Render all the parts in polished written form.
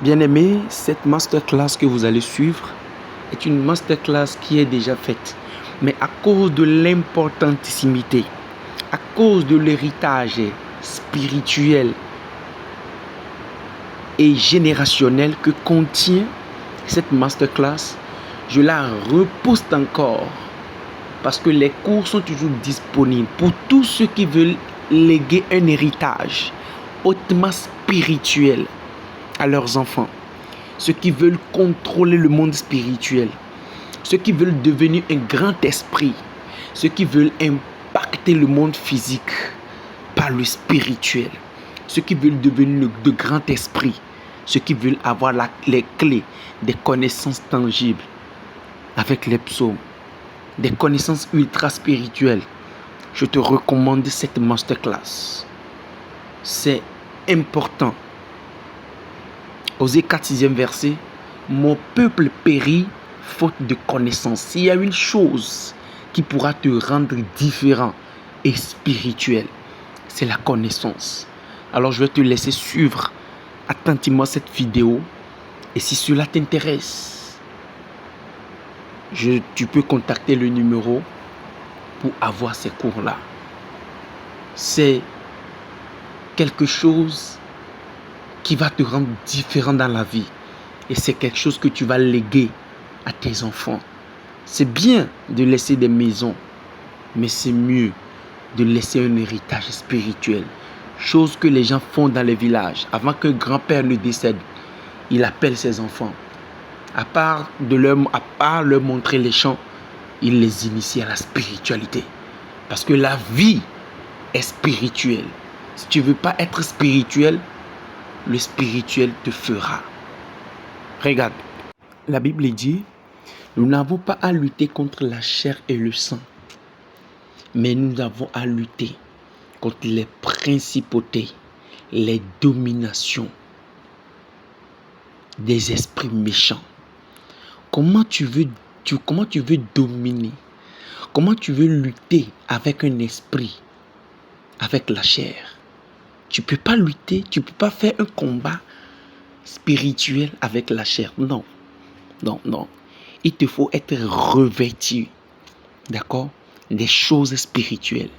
Bien-aimés, cette masterclass que vous allez suivre est une masterclass qui est déjà faite. Mais à cause de l'importantissimité, à cause de l'héritage spirituel et générationnel que contient cette masterclass, je la repousse encore parce que les cours sont toujours disponibles pour tous ceux qui veulent léguer un héritage hautement spirituel à leurs enfants, ceux qui veulent contrôler le monde spirituel, ceux qui veulent devenir un grand esprit, ceux qui veulent impacter le monde physique par le spirituel, ceux qui veulent devenir de grands esprits, ceux qui veulent avoir les clés des connaissances tangibles avec les psaumes, des connaissances ultra spirituelles. Je te recommande cette masterclass. C'est important. Osée 4, 6e verset. Mon peuple périt faute de connaissance. S'il y a une chose qui pourra te rendre différent et spirituel, c'est la connaissance. Alors je vais te laisser suivre attentivement cette vidéo. Et si cela t'intéresse, tu peux contacter le numéro pour avoir ces cours-là. C'est quelque chose qui va te rendre différent dans la vie. Et c'est quelque chose que tu vas léguer à tes enfants. C'est bien de laisser des maisons, mais c'est mieux de laisser un héritage spirituel. Chose que les gens font dans les villages. Avant qu'un grand-père ne décède, il appelle ses enfants. À part leur montrer les champs, il les initie à la spiritualité. Parce que la vie est spirituelle. Si tu ne veux pas être spirituel, le spirituel te fera. Regarde, la Bible dit, nous n'avons pas à lutter contre la chair et le sang, mais nous avons à lutter contre les principautés, les dominations des esprits méchants. Comment tu veux dominer? Comment tu veux lutter avec un esprit, avec la chair? Tu ne peux pas lutter, tu ne peux pas faire un combat spirituel avec la chair. Non, non, non. Il te faut être revêtu, d'accord, des choses spirituelles.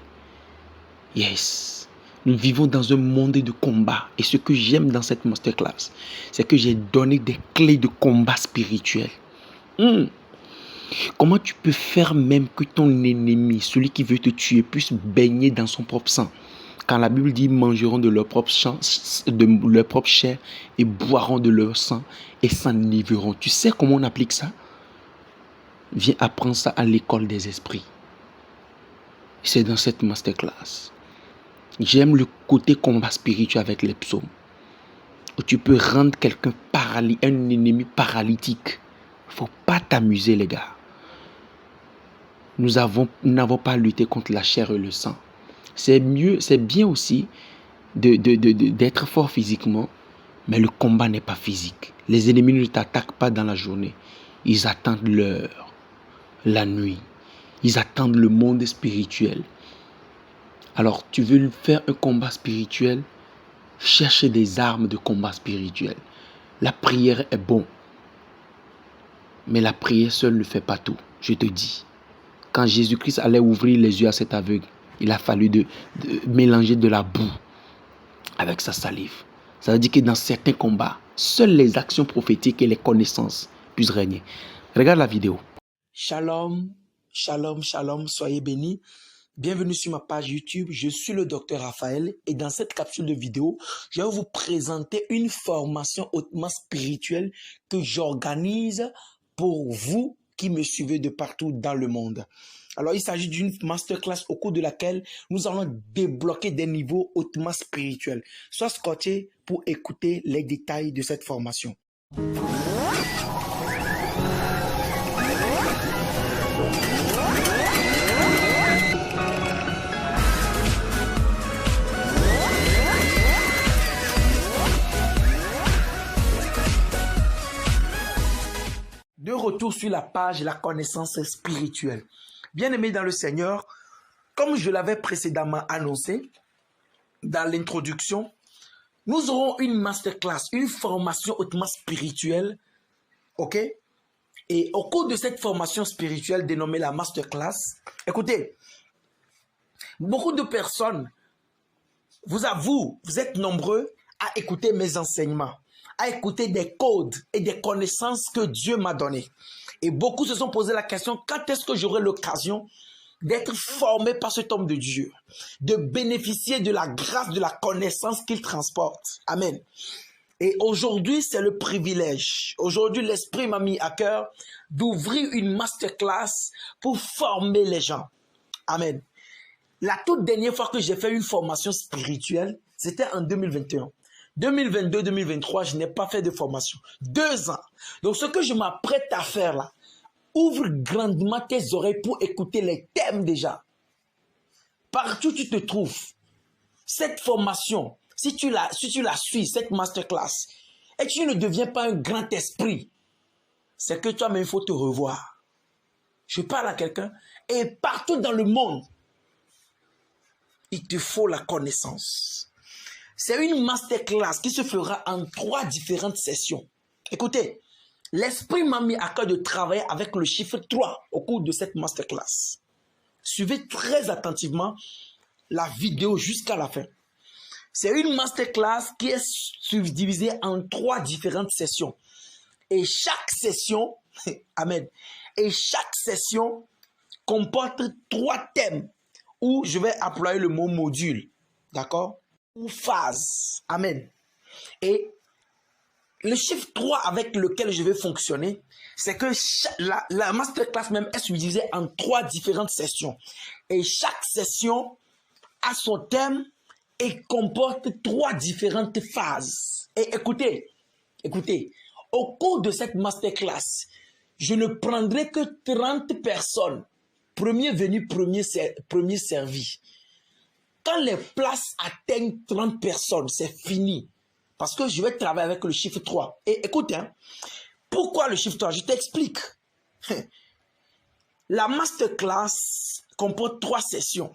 Yes. Nous vivons dans un monde de combat. Et ce que j'aime dans cette masterclass, c'est que j'ai donné des clés de combat spirituel. Comment tu peux faire même que ton ennemi, celui qui veut te tuer, puisse baigner dans son propre sang? Quand la Bible dit, mangeront de leur propre chair et boiront de leur sang et s'enivreront. Tu sais comment on applique ça? Viens apprendre ça à l'école des esprits. C'est dans cette masterclass. J'aime le côté combat spirituel avec les psaumes. Où tu peux rendre quelqu'un un ennemi paralytique. Faut pas t'amuser, les gars. Nous n'avons pas lutté contre la chair et le sang. C'est bien aussi d'être fort physiquement, mais le combat n'est pas physique. Les ennemis ne t'attaquent pas dans la journée. Ils attendent l'heure, la nuit. Ils attendent le monde spirituel. Alors, tu veux faire un combat spirituel, cherche des armes de combat spirituel. La prière est bon, mais la prière seule ne fait pas tout, je te dis. Quand Jésus-Christ allait ouvrir les yeux à cet aveugle, il a fallu de mélanger de la boue avec sa salive. Ça veut dire que dans certains combats, seules les actions prophétiques et les connaissances puissent régner. Regarde la vidéo. Shalom, shalom, shalom, soyez bénis. Bienvenue sur ma page YouTube, je suis le docteur Raphaël et dans cette capsule de vidéo, je vais vous présenter une formation hautement spirituelle que j'organise pour vous qui me suivez de partout dans le monde. Alors, il s'agit d'une masterclass au cours de laquelle nous allons débloquer des niveaux hautement spirituels. Sois scotché pour écouter les détails de cette formation. De retour sur la page La connaissance spirituelle. Bien-aimés dans le Seigneur, comme je l'avais précédemment annoncé dans l'introduction, Nous aurons une masterclass, une formation hautement spirituelle, ok? Et au cours de cette formation spirituelle dénommée la masterclass, écoutez, beaucoup de personnes, vous êtes nombreux à écouter mes enseignements, à écouter des codes et des connaissances que Dieu m'a données. Et beaucoup se sont posé la question, quand est-ce que j'aurai l'occasion d'être formé par cet homme de Dieu, de bénéficier de la grâce, de la connaissance qu'il transporte. Amen. Et aujourd'hui, c'est le privilège. Aujourd'hui, l'Esprit m'a mis à cœur d'ouvrir une masterclass pour former les gens. Amen. La toute dernière fois que j'ai fait une formation spirituelle, c'était en 2021. 2022-2023, je n'ai pas fait de formation. 2 ans. Donc, ce que je m'apprête à faire là, ouvre grandement tes oreilles pour écouter les thèmes déjà. Partout où tu te trouves, cette formation, si tu la suis, cette masterclass, et tu ne deviens pas un grand esprit, c'est que toi-même, il faut te revoir. Je parle à quelqu'un, et partout dans le monde, il te faut la connaissance. C'est une masterclass qui se fera en 3 différentes sessions. Écoutez, l'Esprit m'a mis à cœur de travailler avec le chiffre 3 au cours de cette masterclass. Suivez très attentivement la vidéo jusqu'à la fin. C'est une masterclass qui est subdivisée en 3 différentes sessions. Et chaque session, amen, et chaque session comporte 3 thèmes où je vais employer le mot module, d'accord? Ou phase, amen. Et le chiffre 3 avec lequel je vais fonctionner, c'est que la masterclass même est subdivisée en 3 différentes sessions. Et chaque session a son thème et comporte 3 différentes phases. Et écoutez, au cours de cette masterclass, je ne prendrai que 30 personnes. Premier venu, premier servi. Quand les places atteignent 30 personnes, c'est fini. Parce que je vais travailler avec le chiffre 3. Et écoute, pourquoi le chiffre 3? Je t'explique. La masterclass comporte 3 sessions.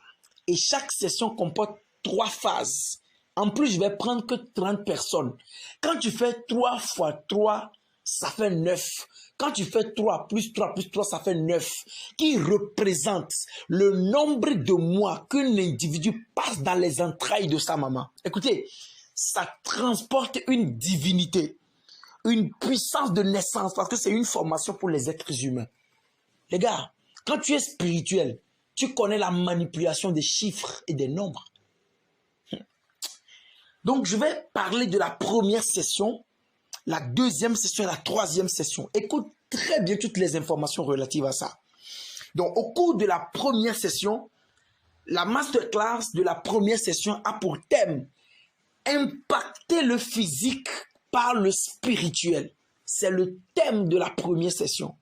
Et chaque session comporte 3 phases. En plus, je vais prendre que 30 personnes. Quand tu fais 3 fois 3, ça fait 9. Quand tu fais 3 plus 3 plus 3, ça fait 9. Qui représente le nombre de mois qu'un individu passe dans les entrailles de sa maman. Écoutez, ça transporte une divinité, une puissance de naissance, parce que c'est une formation pour les êtres humains. Les gars, quand tu es spirituel, tu connais la manipulation des chiffres et des nombres. Donc, je vais parler de la première session, la deuxième session et la troisième session. Écoute très bien toutes les informations relatives à ça. Donc, au cours de la première session, la masterclass de la première session a pour thème impacter le physique par le spirituel. C'est le thème de la première session.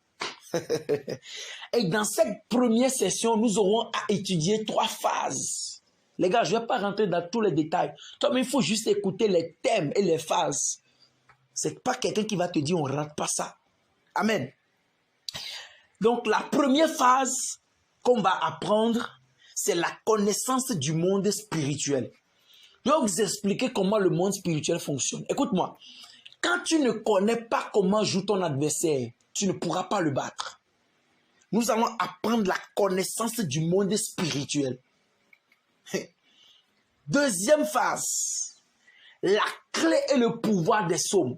Et dans cette première session, nous aurons à étudier 3 phases. Les gars, je ne vais pas rentrer dans tous les détails. Toi, mais il faut juste écouter les thèmes et les phases. Ce n'est pas quelqu'un qui va te dire on ne rate pas ça. Amen. Donc, la première phase qu'on va apprendre, c'est la connaissance du monde spirituel. Je vais vous expliquer comment le monde spirituel fonctionne. Écoute-moi, quand tu ne connais pas comment joue ton adversaire, tu ne pourras pas le battre. Nous allons apprendre la connaissance du monde spirituel. Deuxième phase, la clé et le pouvoir des psaumes.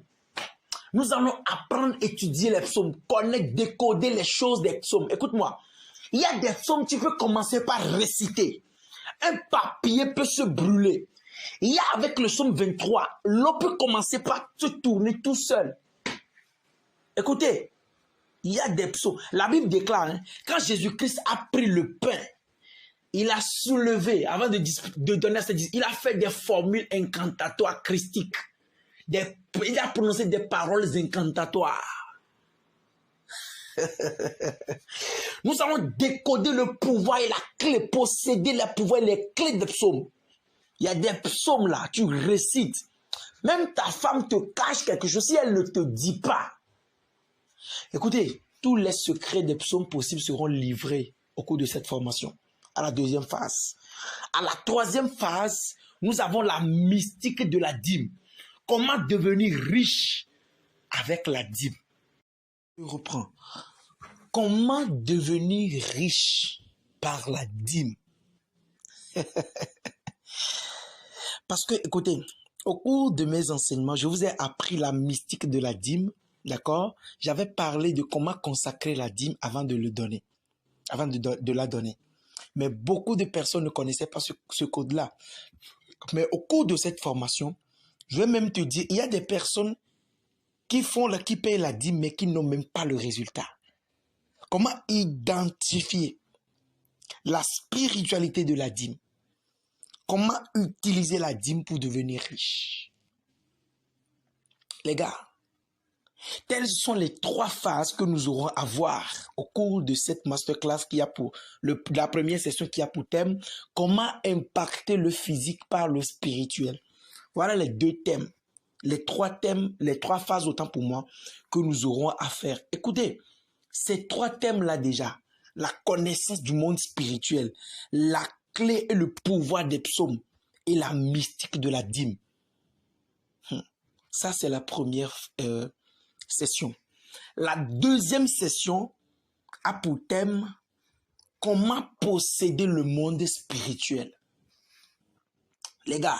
Nous allons apprendre à étudier les psaumes, connaître, décoder les choses des psaumes. Écoute-moi, il y a des psaumes, tu peux commencer par réciter. Un papier peut se brûler. Il y a avec le psaume 23, l'eau peut commencer par se tourner tout seul. Écoutez, il y a des psaumes. La Bible déclare, quand Jésus-Christ a pris le pain, il a soulevé, avant de donner cette il a fait des formules incantatoires christiques. Il a prononcé des paroles incantatoires. Nous allons décoder le pouvoir et la clé, posséder le pouvoir et les clés des psaumes. Il y a des psaumes là, tu récites. Même ta femme te cache quelque chose si elle ne te dit pas. Écoutez, tous les secrets des psaumes possibles seront livrés au cours de cette formation. À la deuxième phase. À la troisième phase, nous avons la mystique de la dîme. Comment devenir riche avec la dîme? Je reprends. Comment devenir riche par la dîme? Parce que, écoutez, au cours de mes enseignements, je vous ai appris la mystique de la dîme, d'accord? J'avais parlé de comment consacrer la dîme avant de le donner, avant de la donner. Mais beaucoup de personnes ne connaissaient pas ce code-là. Mais au cours de cette formation, je vais même te dire, il y a des personnes qui payent la dîme, mais qui n'ont même pas le résultat. Comment identifier la spiritualité de la dîme? Comment utiliser la dîme pour devenir riche? Les gars, telles sont les 3 phases que nous aurons à voir au cours de cette masterclass qui a pour la première session qui a pour thème comment impacter le physique par le spirituel. Voilà les 2 thèmes, les 3 thèmes, les 3 phases autant pour moi que nous aurons à faire. Écoutez, ces 3 thèmes-là déjà, la connaissance du monde spirituel, la clé et le pouvoir des psaumes et la mystique de la dîme. Ça, c'est la première session. La deuxième session a pour thème comment posséder le monde spirituel. Les gars,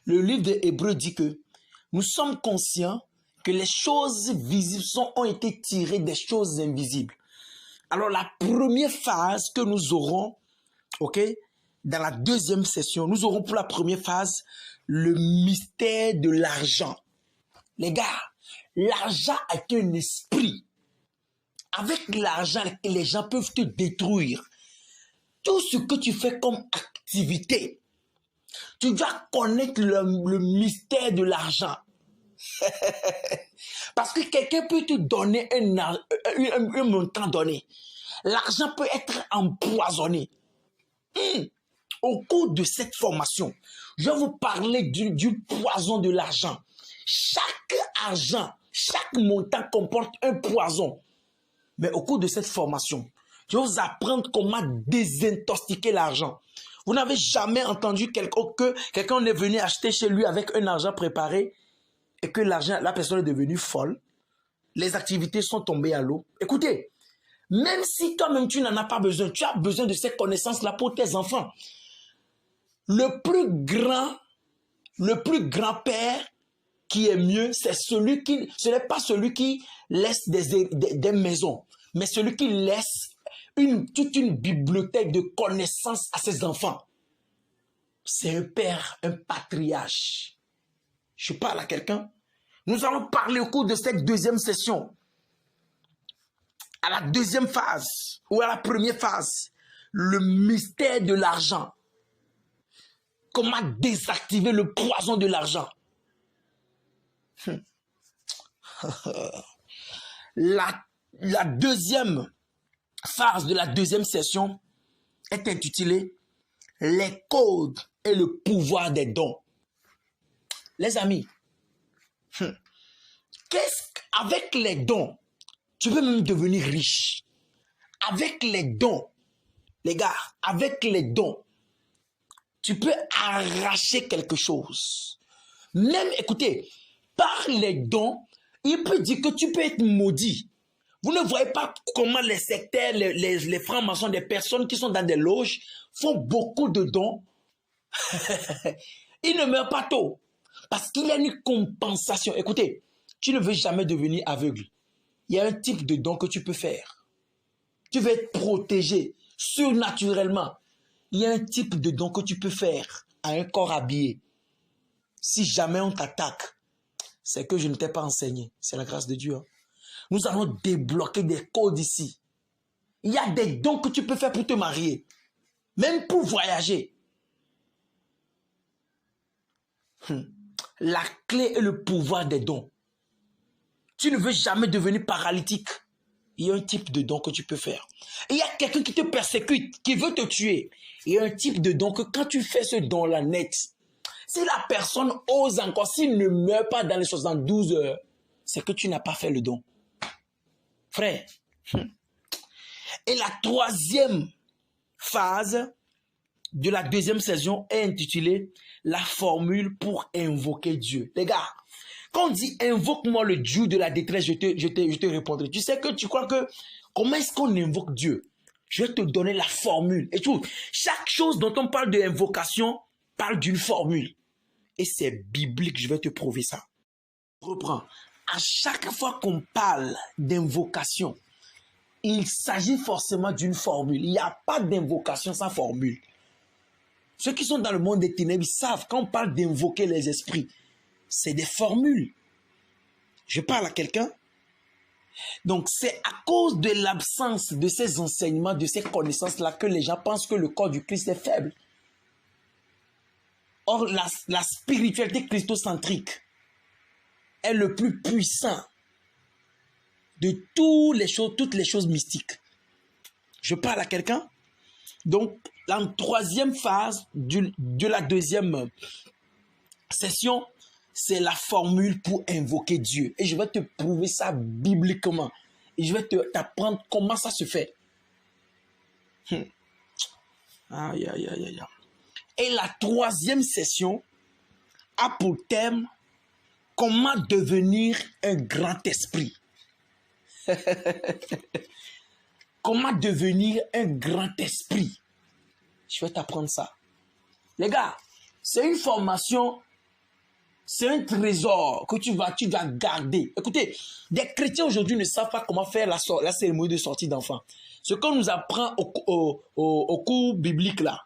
le livre des Hébreux dit que nous sommes conscients que les choses visibles ont été tirées des choses invisibles. Alors, la première phase que nous aurons, ok, dans la deuxième session, nous aurons pour la première phase le mystère de l'argent. Les gars, l'argent est un esprit. Avec l'argent, les gens peuvent te détruire. Tout ce que tu fais comme activité, tu dois connaître le mystère de l'argent. Parce que quelqu'un peut te donner un montant donné. L'argent peut être empoisonné. Au cours de cette formation, je vais vous parler du poison de l'argent. Chaque argent, chaque montant comporte un poison. Mais au cours de cette formation, je vais vous apprendre comment désintoxiquer l'argent. Vous n'avez jamais entendu que quelqu'un est venu acheter chez lui avec un argent préparé et que la personne est devenue folle. Les activités sont tombées à l'eau. Écoutez, même si toi-même tu n'en as pas besoin, tu as besoin de ces connaissances-là pour tes enfants. Le plus grand père qui est mieux, ce n'est pas celui qui laisse des maisons, mais celui qui laisse toute une bibliothèque de connaissances à ses enfants. C'est un père, un patriarche. Je parle à quelqu'un. Nous allons parler au cours de cette deuxième session. À la deuxième phase, ou à la première phase, le mystère de l'argent. Comment désactiver le poison de l'argent. La deuxième phase de la deuxième session est intitulée « Les codes et le pouvoir des dons ». Les amis, avec les dons, tu peux même devenir riche. Avec les dons, les gars, avec les dons, tu peux arracher quelque chose. Même, écoutez, par les dons, il peut dire que tu peux être maudit. Vous ne voyez pas comment les sectaires, les francs-maçons, des personnes qui sont dans des loges font beaucoup de dons. Ils ne meurent pas tôt. Parce qu'il y a une compensation. Écoutez, tu ne veux jamais devenir aveugle. Il y a un type de don que tu peux faire. Tu veux être protégé surnaturellement. Il y a un type de don que tu peux faire à un corps habillé. Si jamais on t'attaque, c'est que je ne t'ai pas enseigné. C'est la grâce de Dieu. Nous allons débloquer des codes ici. Il y a des dons que tu peux faire pour te marier. Même pour voyager. La clé est le pouvoir des dons. Tu ne veux jamais devenir paralytique. Il y a un type de don que tu peux faire. Il y a quelqu'un qui te persécute, qui veut te tuer. Il y a un type de don que quand tu fais ce don-là net, si la personne ose encore, s'il ne meurt pas dans les 72 heures, c'est que tu n'as pas fait le don. Frère. Et la troisième phase de la deuxième saison est intitulée La formule pour invoquer Dieu. Les gars, quand on dit invoque-moi le Dieu de la détresse, je te répondrai. Tu sais que tu crois que comment est-ce qu'on invoque Dieu? Je vais te donner la formule. Et tout, chaque chose dont on parle d'invocation parle d'une formule. Et c'est biblique, je vais te prouver ça. Reprends. À chaque fois qu'on parle d'invocation, il s'agit forcément d'une formule. Il n'y a pas d'invocation sans formule. Ceux qui sont dans le monde des ténèbres, ils savent, quand on parle d'invoquer les esprits, c'est des formules. Je parle à quelqu'un. Donc, c'est à cause de l'absence de ces enseignements, de ces connaissances-là, que les gens pensent que le corps du Christ est faible. Or, la spiritualité christocentrique est le plus puissant de toutes les choses mystiques. Je parle à quelqu'un. Donc, la troisième phase de la deuxième session, c'est la formule pour invoquer Dieu. Et je vais te prouver ça bibliquement. Et je vais t'apprendre comment ça se fait. Aïe, aïe, aïe, aïe. Et la troisième session a pour thème comment devenir un grand esprit. Comment devenir un grand esprit. Je vais t'apprendre ça. Les gars, c'est une formation, c'est un trésor que tu vas garder. Écoutez, des chrétiens aujourd'hui ne savent pas comment faire la cérémonie de sortie d'enfant. Ce qu'on nous apprend au cours biblique là,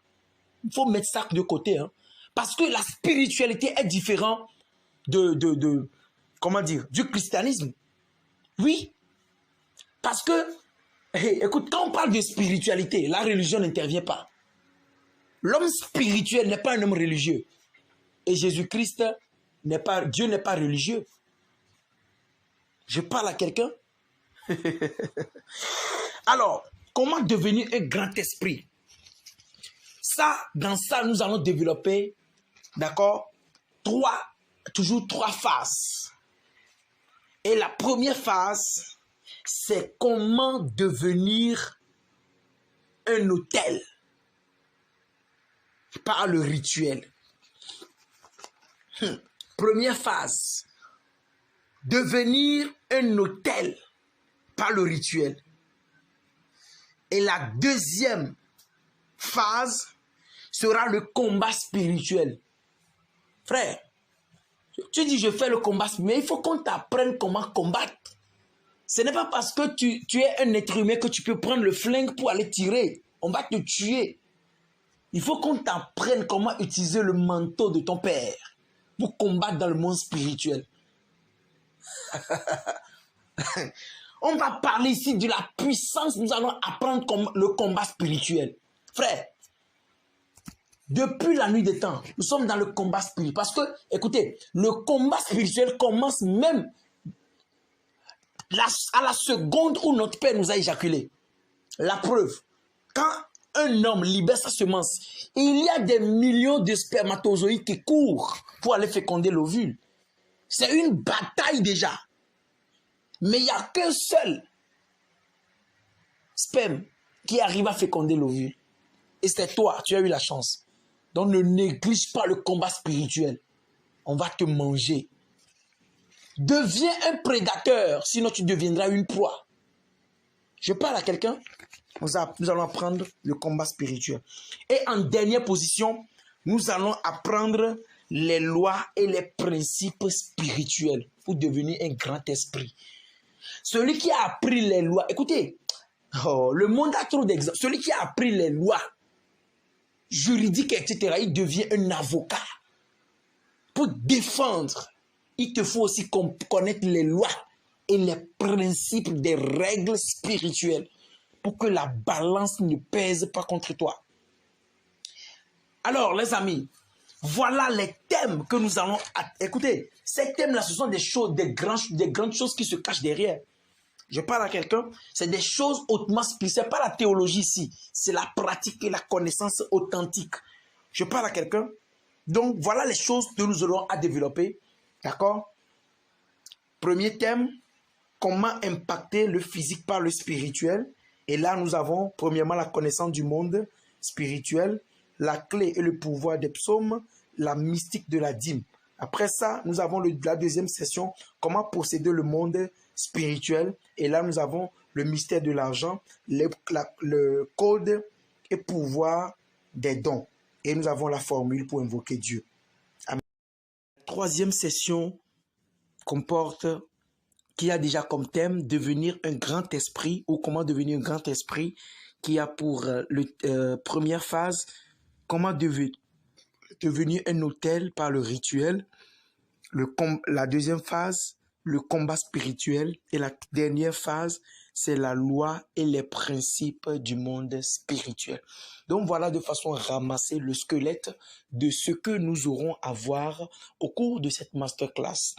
il faut mettre ça de côté. Hein, parce que la spiritualité est différente comment dire, du christianisme. Oui. Parce que, écoute, quand on parle de spiritualité, la religion n'intervient pas. L'homme spirituel n'est pas un homme religieux. Et Jésus-Christ Dieu n'est pas religieux. Je parle à quelqu'un. Alors, comment devenir un grand esprit? Dans ça, nous allons développer, d'accord, toujours trois phases. Et la première phase, c'est comment devenir un autel par le rituel. Première phase, devenir un autel par le rituel. Et la deuxième phase sera le combat spirituel. Frère, tu dis je fais le combat, mais il faut qu'on t'apprenne comment combattre. Ce n'est pas parce que tu es un être humain que tu peux prendre le flingue pour aller tirer. On va te tuer. Il faut qu'on t'apprenne comment utiliser le manteau de ton père pour combattre dans le monde spirituel. On va parler ici de la puissance. Nous allons apprendre le combat spirituel. Frère, depuis la nuit des temps, nous sommes dans le combat spirituel. Parce que, écoutez, le combat spirituel commence même à la seconde où notre père nous a éjaculé. La preuve, quand un homme libère sa semence, il y a des millions de spermatozoïdes qui courent pour aller féconder l'ovule. C'est une bataille déjà. Mais il n'y a qu'un seul sperme qui arrive à féconder l'ovule. Et c'est toi, tu as eu la chance. Donc ne néglige pas le combat spirituel. On va te manger. Deviens un prédateur, sinon tu deviendras une proie. Je parle à quelqu'un. Nous allons apprendre le combat spirituel. Et en dernière position, nous allons apprendre les lois et les principes spirituels pour devenir un grand esprit. Celui qui a appris les lois, écoutez, le monde a trop d'exemples. Celui qui a appris les lois juridiques, etc., il devient un avocat. Pour défendre, il te faut aussi connaître les lois et les principes des règles spirituelles pour que la balance ne pèse pas contre toi. Alors, les amis, voilà les thèmes que nous allons... Écoutez, ces thèmes-là, ce sont des choses, des grandes choses qui se cachent derrière. Je parle à quelqu'un, c'est des choses hautement spirituelles. Ce n'est pas la théologie ici, c'est la pratique et la connaissance authentique. Je parle à quelqu'un. Donc, voilà les choses que nous aurons à développer. D'accord? Premier thème, comment impacter le physique par le spirituel. Et là, nous avons premièrement la connaissance du monde spirituel. la clé et le pouvoir des psaumes, la mystique de la dîme. Après ça, nous avons la deuxième session, comment posséder le monde spirituel. Et là, nous avons le mystère de l'argent, le code et pouvoir des dons. Et nous avons la formule pour invoquer Dieu. Amen. La troisième session comporte, qui a déjà comme thème, devenir un grand esprit ou comment devenir un grand esprit, qui a pour première phase, comment devenir un autel par le rituel. La deuxième phase, le combat spirituel. Et la dernière phase, c'est la loi et les principes du monde spirituel. Donc voilà de façon ramassée le squelette de ce que nous aurons à voir au cours de cette masterclass.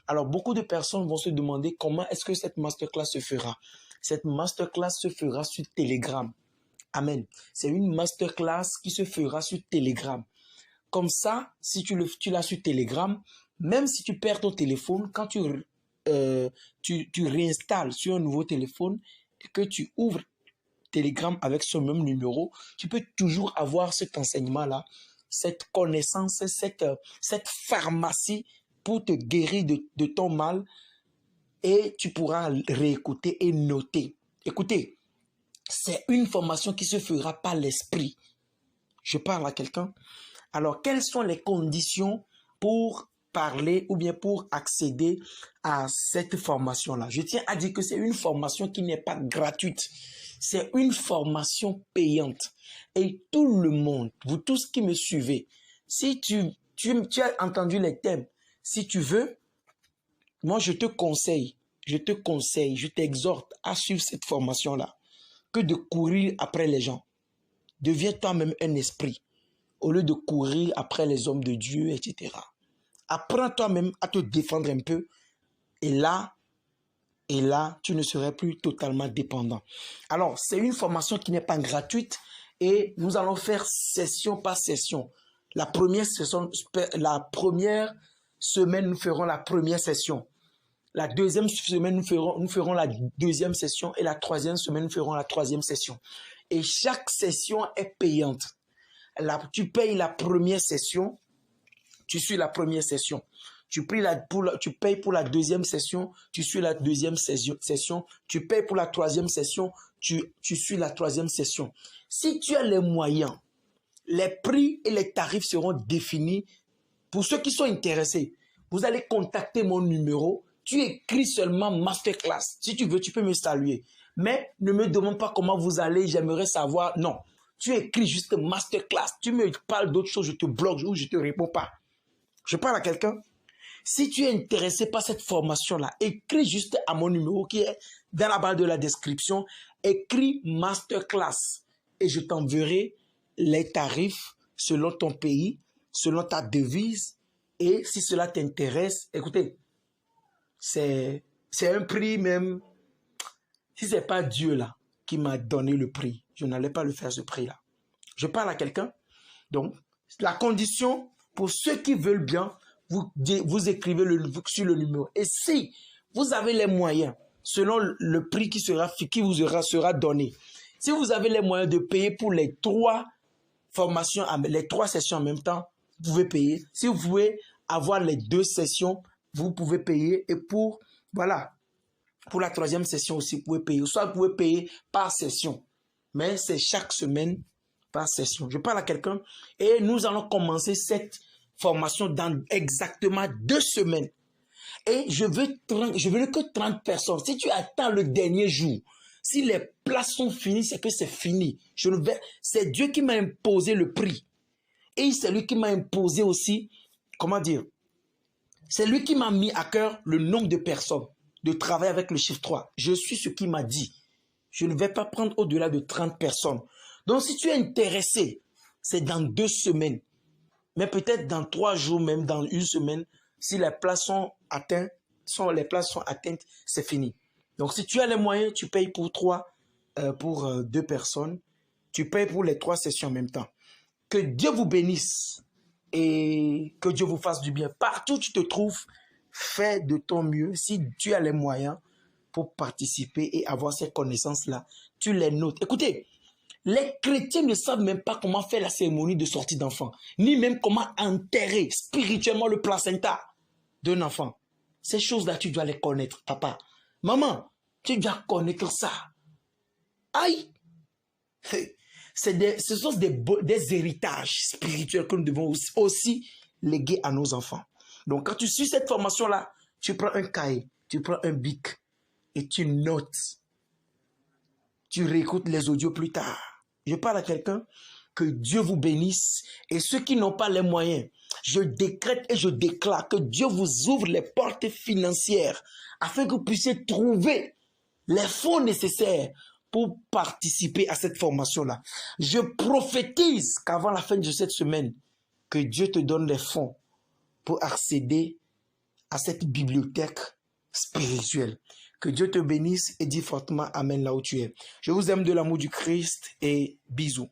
Alors beaucoup de personnes vont se demander comment est-ce que cette masterclass se fera. Cette masterclass se fera sur Telegram. Amen. C'est une masterclass qui se fera sur Telegram. Comme ça, si tu l'as sur Telegram, même si tu perds ton téléphone, quand tu réinstalles sur un nouveau téléphone et que tu ouvres Telegram avec ce même numéro, tu peux toujours avoir cet enseignement-là, cette connaissance, cette pharmacie pour te guérir de ton mal et tu pourras réécouter et noter. Écoutez, c'est une formation qui se fera par l'esprit. Je parle à quelqu'un. Alors, quelles sont les conditions pour parler ou bien pour accéder à cette formation-là? Je tiens à dire que c'est une formation qui n'est pas gratuite. C'est une formation payante. Et tout le monde, vous tous qui me suivez, si tu as entendu les thèmes, si tu veux, moi je te conseille, je t'exhorte à suivre cette formation-là que de courir après les gens. Deviens toi-même un esprit au lieu de courir après les hommes de Dieu, etc. Apprends toi-même à te défendre un peu et là, tu ne serais plus totalement dépendant. Alors, c'est une formation qui n'est pas gratuite et nous allons faire session par session. La première semaine, nous ferons la première session. La deuxième semaine, nous ferons la deuxième session et la troisième semaine, nous ferons la troisième session. Et chaque session est payante. Tu payes la première session, tu suis la première session. Tu payes pour la deuxième session, tu suis la deuxième session. Tu payes pour la troisième session, tu suis la troisième session. Si tu as les moyens, les prix et les tarifs seront définis. Pour ceux qui sont intéressés, vous allez contacter mon numéro. Tu écris seulement masterclass. Si tu veux, tu peux me saluer. Mais ne me demande pas comment vous allez, j'aimerais savoir. Non. Tu écris juste masterclass. Tu me parles d'autres choses, je te bloque ou je ne te réponds pas. Je parle à quelqu'un. Si tu es intéressé par cette formation-là, écris juste à mon numéro qui est dans la barre de la description. Écris masterclass et je t'enverrai les tarifs selon ton pays, selon ta devise. Et si cela t'intéresse, écoutez, c'est un prix même. Si ce n'est pas Dieu là qui m'a donné le prix, je n'allais pas le faire ce prix-là. Je parle à quelqu'un. Donc, la condition, pour ceux qui veulent bien, vous écrivez sur le numéro. Et si vous avez les moyens, selon le prix qui vous sera donné, si vous avez les moyens de payer pour les trois formations, les trois sessions en même temps, vous pouvez payer. Si vous pouvez avoir les deux sessions, vous pouvez payer. Et pour la troisième session aussi, vous pouvez payer. Soit vous pouvez payer par session. Mais c'est chaque semaine par session. Je parle à quelqu'un et nous allons commencer cette formation dans exactement 2 semaines. Et je veux que 30 personnes. Si tu attends le dernier jour, si les places sont finies, c'est que c'est fini. C'est Dieu qui m'a imposé le prix. Et c'est lui qui m'a imposé aussi, comment dire, c'est lui qui m'a mis à cœur le nombre de personnes, de travailler avec le chiffre 3. Je suis ce qu'il m'a dit. Je ne vais pas prendre au-delà de 30 personnes. Donc, si tu es intéressé, c'est dans 2 semaines. Mais peut-être dans 3 jours, même dans 1 semaine, si les places sont atteintes, c'est fini. Donc, si tu as les moyens, tu payes pour 2 personnes. Tu payes pour les 3 sessions en même temps. Que Dieu vous bénisse et que Dieu vous fasse du bien. Partout où tu te trouves, fais de ton mieux. Si tu as les moyens pour participer et avoir ces connaissances-là, tu les notes. Écoutez, Les chrétiens ne savent même pas comment faire la cérémonie de sortie d'enfant, ni même comment enterrer spirituellement le placenta d'un enfant. Ces choses-là, tu dois les connaître, papa. Maman, tu dois connaître ça. Aïe! Ce sont des héritages spirituels que nous devons aussi léguer à nos enfants. Donc, quand tu suis cette formation-là, tu prends un cahier, tu prends un bic et tu notes. Tu réécoutes les audios plus tard. Je parle à quelqu'un, que Dieu vous bénisse. Et ceux qui n'ont pas les moyens, je décrète et je déclare que Dieu vous ouvre les portes financières afin que vous puissiez trouver les fonds nécessaires pour participer à cette formation-là. Je prophétise qu'avant la fin de cette semaine, que Dieu te donne les fonds pour accéder à cette bibliothèque spirituelle. Que Dieu te bénisse et dis fortement Amen là où tu es. Je vous aime de l'amour du Christ et bisous.